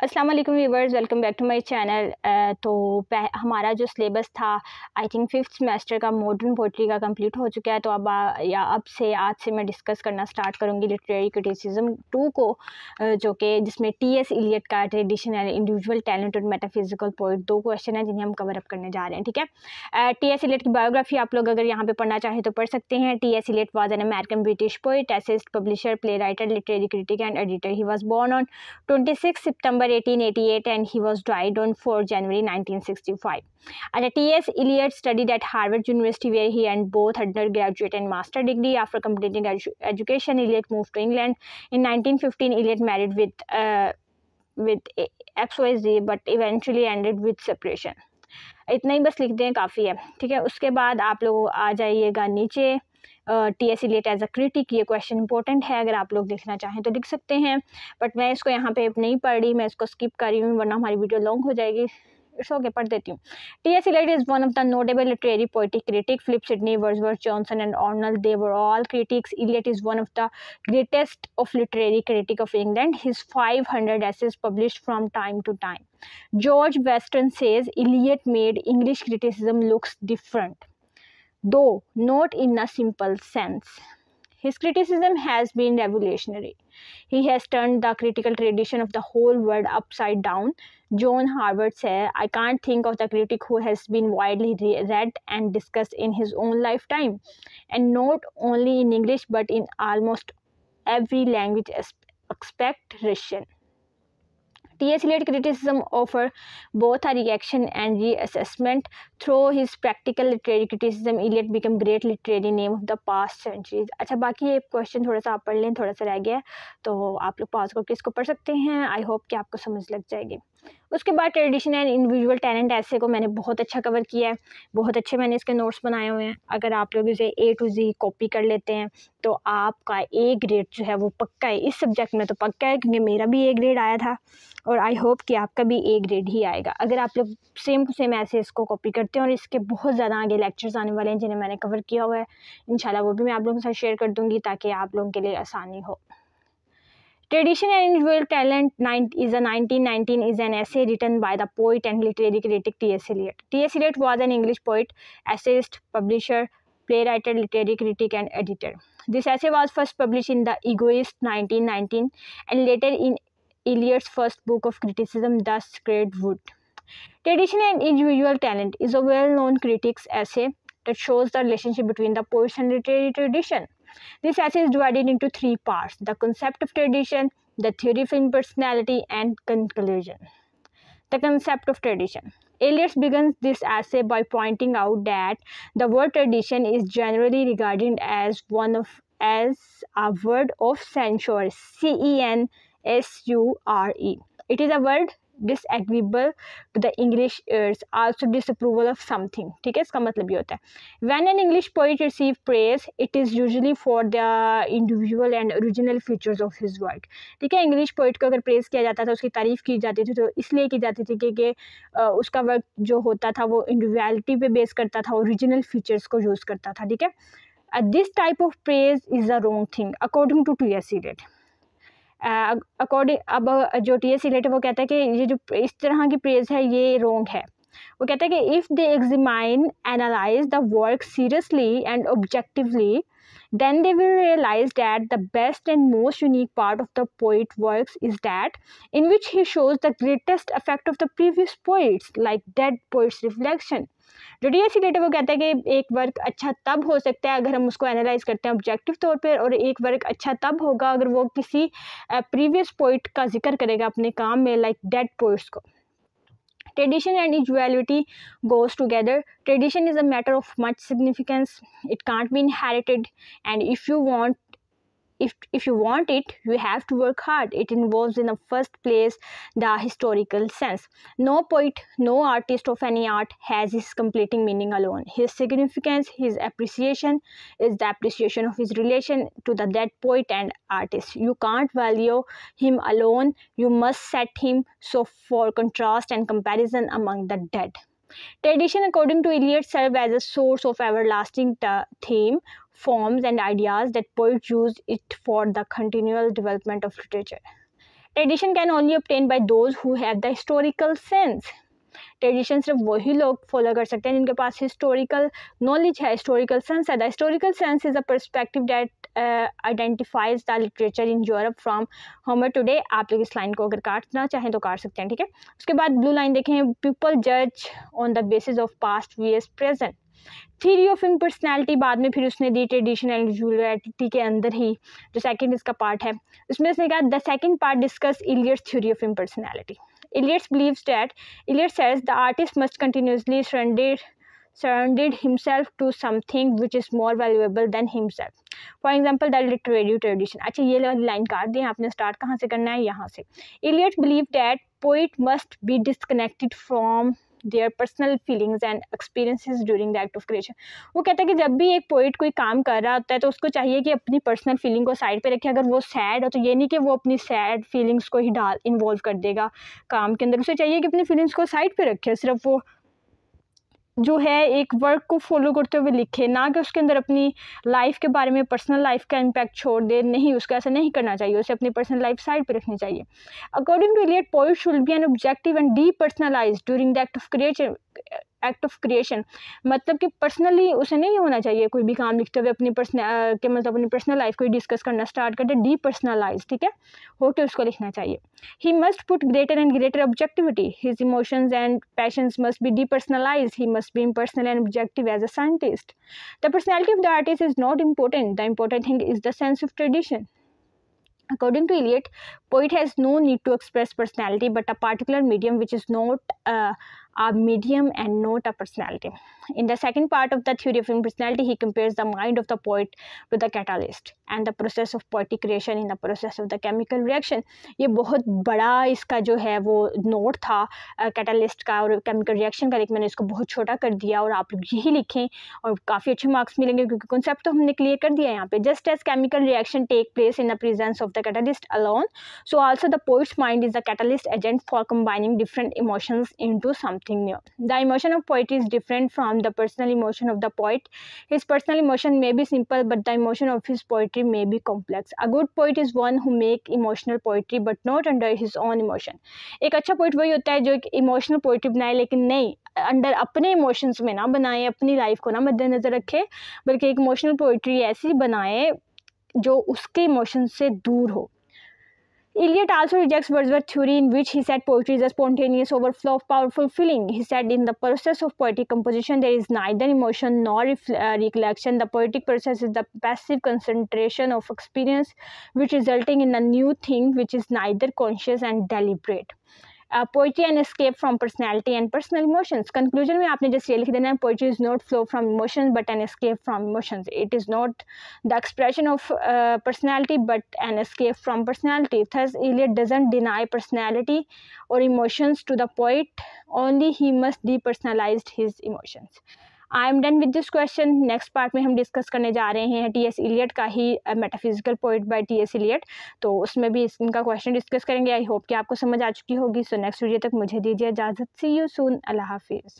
अस्सलाम वालेकुम viewers, welcome back to my channel. तो हमारा जो सिलेबस था आई थिंक 5th सेमेस्टर का मॉडर्न पोइट्री का कंप्लीट हो चुका है। तो आज से मैं डिस्कस करना स्टार्ट करूँगी लिटरेरी क्रिटिसिज्म 2 को, जो कि जिसमें टी.एस. इलियट का ट्रेडिशनल इंडिविजुअल टैलेंट और मेटाफिजिकल पोइट 2 क्वेश्चन है जिन्हें हम कवर अप करने जा रहे हैं। ठीक है, टी.एस. इलियट की बायोग्राफी आप लोग अगर यहाँ पे पढ़ना चाहें तो पढ़ सकते हैं। T S. Eliot was an American British poet, essayist, publisher, play writer, literary critic and editor. He was born on 26 September 1888 and he was died on 4 January 1965. And T.S. Eliot studied at Harvard University where he earned both undergraduate and master degree. After completing education, Eliot moved to England. In 1915, Eliot married with XYZ but eventually ended with separation. इतना ही बस लिख दें, काफ़ी है। ठीक है, उसके बाद आप लोग आ जाइएगा नीचे T S. Eliot as a critic. ये क्वेश्चन इंपॉर्टेंट है, अगर आप लोग लिखना चाहें तो लिख सकते हैं, बट मैं इसको यहाँ पे नहीं पढ़ रही, मैं इसको स्किप कर रही हूँ वरना हमारी वीडियो लॉन्ग हो जाएगी। इट्स ओके, पढ़ देती हूँ। T S. Eliot is one of the notable literary poetic critic. Philip Sidney, Wordsworth, Johnson and Arnold, they were all critics. Eliot is one of the greatest of literary critic of England. His 500 essays published from time to time. George Weston says Eliot made English criticism looks different, though not in a simple sense. His criticism has been revolutionary. He has turned the critical tradition of the whole world upside down. John Harvard said, I can't think of the critic who has been widely read and discussed in his own lifetime, and not only in English but in almost every language except Russian. T.S. Eliot criticism offer both a reaction and reassessment. Through his practical literary criticism, Eliot became great literary name of the past centuries. अच्छा, बाकी ये question थोड़ा सा आप पढ़ लें, थोड़ा सा रह गया तो आप लोग पॉज करके इसको पढ़ सकते हैं। आई होप कि आपको समझ लग जाएगी। उसके बाद ट्रेडिशन एंड इंडिविजुअल टैलेंट ऐसे को मैंने बहुत अच्छा कवर किया है, बहुत अच्छे मैंने इसके नोट्स बनाए हुए हैं। अगर आप लोग इसे A to Z कॉपी कर लेते हैं तो आपका A ग्रेड जो है वो पक्का है, इस सब्जेक्ट में तो पक्का है, क्योंकि मेरा भी A ग्रेड आया था और आई होप कि आपका भी A ग्रेड ही आएगा अगर आप लोग सेम टू सेम ऐसे इसको कॉपी करते हैं। और इसके बहुत ज़्यादा आगे लेक्चर्स आने वाले हैं जिन्हें मैंने कवर किया हुआ है, इंशाल्लाह वो भी मैं आप लोगों के साथ शेयर कर दूँगी ताकि आप लोगों के लिए आसानी हो। Tradition and Individual Talent is a 1919 is an essay written by the poet and literary critic T.S. Eliot. T.S. Eliot was an English poet, essayist, publisher, playwright, literary critic and editor. This essay was first published in The Egoist 1919 and later in Eliot's first book of criticism, The Sacred Wood. Tradition and Individual Talent is a well-known critic's essay that shows the relationship between the poets and literary tradition. This essay is divided into 3 parts: the concept of tradition, the theory of impersonality, and conclusion. The concept of tradition. Eliot begins this essay by pointing out that the word tradition is generally regarded as a word of censure, censure. It is a word disagreeable to the English ears, also disapproval of something. ठीक है, इसका मतलब ये होता है when an English poet receives praise, it is usually for the individual and original features of his work. ठीक है, English poet को अगर प्रेज किया जाता था, उसकी तारीफ़ की जाती थी तो इसलिए की जाती थी कि उसका वर्क जो होता था वो इंडिविजुअलिटी पे बेस करता था, ओरिजिनल फीचर्स को यूज़ करता था। ठीक है, this type of praise is a wrong thing according to T.S. Eliot. अब जो T.S. Eliot है वो कहता है कि ये जो इस तरह की प्रेज है ये रॉन्ग है। वो कहता है कि if they examine analyse the work seriously and objectively, then they will realize that the best and most unique part of the poet works is that in which he shows the greatest effect of the previous poets, like dead poets reflection. जो T.S. Eliot है वो कहता है कि एक work अच्छा तब हो सकता है अगर हम उसको एनालाइज करते हैं ऑब्जेक्टिव तौर पर, और एक वर्क अच्छा तब होगा अगर वो किसी प्रीवियस पोइट का जिक्र करेगा अपने काम में, लाइक डेड पोइट्स को। Tradition and individuality goes together. Tradition is a matter of much significance. It can't be inherited, and if you want it, you have to work hard. It involves in the first place the historical sense. No poet, no artist of any art has his completing meaning alone. His significance, his appreciation is the appreciation of his relation to the dead poet and artist. You can't value him alone, you must set him so for contrast and comparison among the dead. Tradition, according to Eliot, serves as a source of everlasting theme, forms and ideas that poets use it for the continual development of literature. Tradition can only obtain bye those who have the historical sense. Tradition सिर्फ वही लोग follow कर सकते हैं जिनके पास historical knowledge है, historical sense है। The historical sense is a perspective that identifies the literature in Europe from Homer today. आप लोग इस लाइन को अगर काटना चाहें तो काट सकते हैं, ठीक है। उसके बाद ब्लू लाइन देखें, पीपल जज on the basis of past V S present. Theory of impersonality बाद में फिर उसने दी ट्रेडिशन एंड इंडिविजुअलिटी के अंदर ही, जो सेकंड इसका पार्ट है उसमें उसने कहा the second part discuss Eliot's theory of impersonality. Eliot believes that Eliot says the artist must continuously surrender himself to something which is more valuable than himself. For example, the literary tradition. अच्छा ये line काट दें, आपने start कहाँ से करना है, यहाँ से। Eliot believed that poet must be disconnected from their personal feelings and experiences during the act of creation. वो कहता है कि जब भी एक पोइट कोई काम कर रहा होता है तो उसको चाहिए कि अपनी पर्सनल फीलिंग को साइड पे रखे। अगर वो सैड हो तो ये नहीं कि वो अपनी सैड फीलिंग्स को ही इन्वॉल्व कर देगा काम के अंदर। उसे चाहिए कि अपनी फीलिंग्स को साइड पे रखे, सिर्फ वो जो है एक वर्क को फॉलो करते हुए लिखे, ना कि उसके अंदर अपनी लाइफ के बारे में, पर्सनल लाइफ का इम्पैक्ट छोड़ दे। नहीं, उसको ऐसा नहीं करना चाहिए, उसे अपनी पर्सनल लाइफ साइड पे रखनी चाहिए। According to Eliot, poet should be an objective and depersonalized during the act of creation. मतलब कि पर्सनली उसे नहीं होना चाहिए कोई भी काम लिखते हुए अपनी पर्सनल लाइफ को ही डिस्कस करना स्टार्ट कर दे, डीपर्सनलाइज, ठीक है, होके उसको लिखना चाहिए। He must put greater and greater objectivity, his emotions and passions must be depersonalize, he must be impersonal and objective as a scientist. The personality of the artist is not important, the important thing is the sense of tradition. According to Eliot, poet has no need to express personality but a particular medium which is not a medium and not a personality. In the second part of the theory of impersonality, he compares the mind of the poet to the catalyst and the process of poetic creation in the process of the chemical reaction. ये बहुत बड़ा इसका जो है वो note था catalyst का और केमिकल रिएक्शन का, लेकिन मैंने इसको बहुत छोटा कर दिया और आप लोग यही लिखें और काफ़ी अच्छे मार्क्स मिलेंगे क्योंकि कॉन्सेप्ट तो हमने क्लियर कर दिया है यहाँ पे। Just as chemical reaction take place in the presence of the catalyst alone, so also the poet's mind is the catalyst agent for combining different emotions into something new. The emotion of poetry is different from the personal emotion of the poet. His personal emotion may be simple, but the emotion of his poetry may be complex. A good poet is one who make emotional poetry but not under his own emotion. एक अच्छा poet वही होता है जो एक emotional poetry बनाए, लेकिन नहीं अंडर अपने इमोशंस में ना बनाए, अपनी लाइफ को ना मद्देनजर रखे, बल्कि एक इमोशनल पोइट्री ऐसी बनाए जो उसके इमोशन से दूर हो। Eliot also rejects Wordsworth's theory in which he said poetry is a spontaneous overflow of powerful feeling. He said in the process of poetic composition there is neither emotion nor recollection. The poetic process is the passive concentration of experience which resulting in a new thing which is neither conscious and deliberate. Poetry and escape from personality and personal emotions. Conclusion में आपने जैसे ये लिख देना है, poetry is not flow from emotions but an escape from emotions. It is not the expression of personality but an escape from personality. Thus, Eliot doesn't deny personality or emotions to the poet, only he must depersonalize his emotions. I am done with this question. Next part में हम discuss करने जा रहे हैं T S. Eliot का ही metaphysical poet by T S. Eliot, तो उसमें भी इनका क्वेश्चन डिस्कस करेंगे। आई होप कि आपको समझ आ चुकी होगी। सो नेक्स्ट वीडियो तक मुझे दीजिए इजाज़त। सी यू सून। अल्लाह हाफिज़।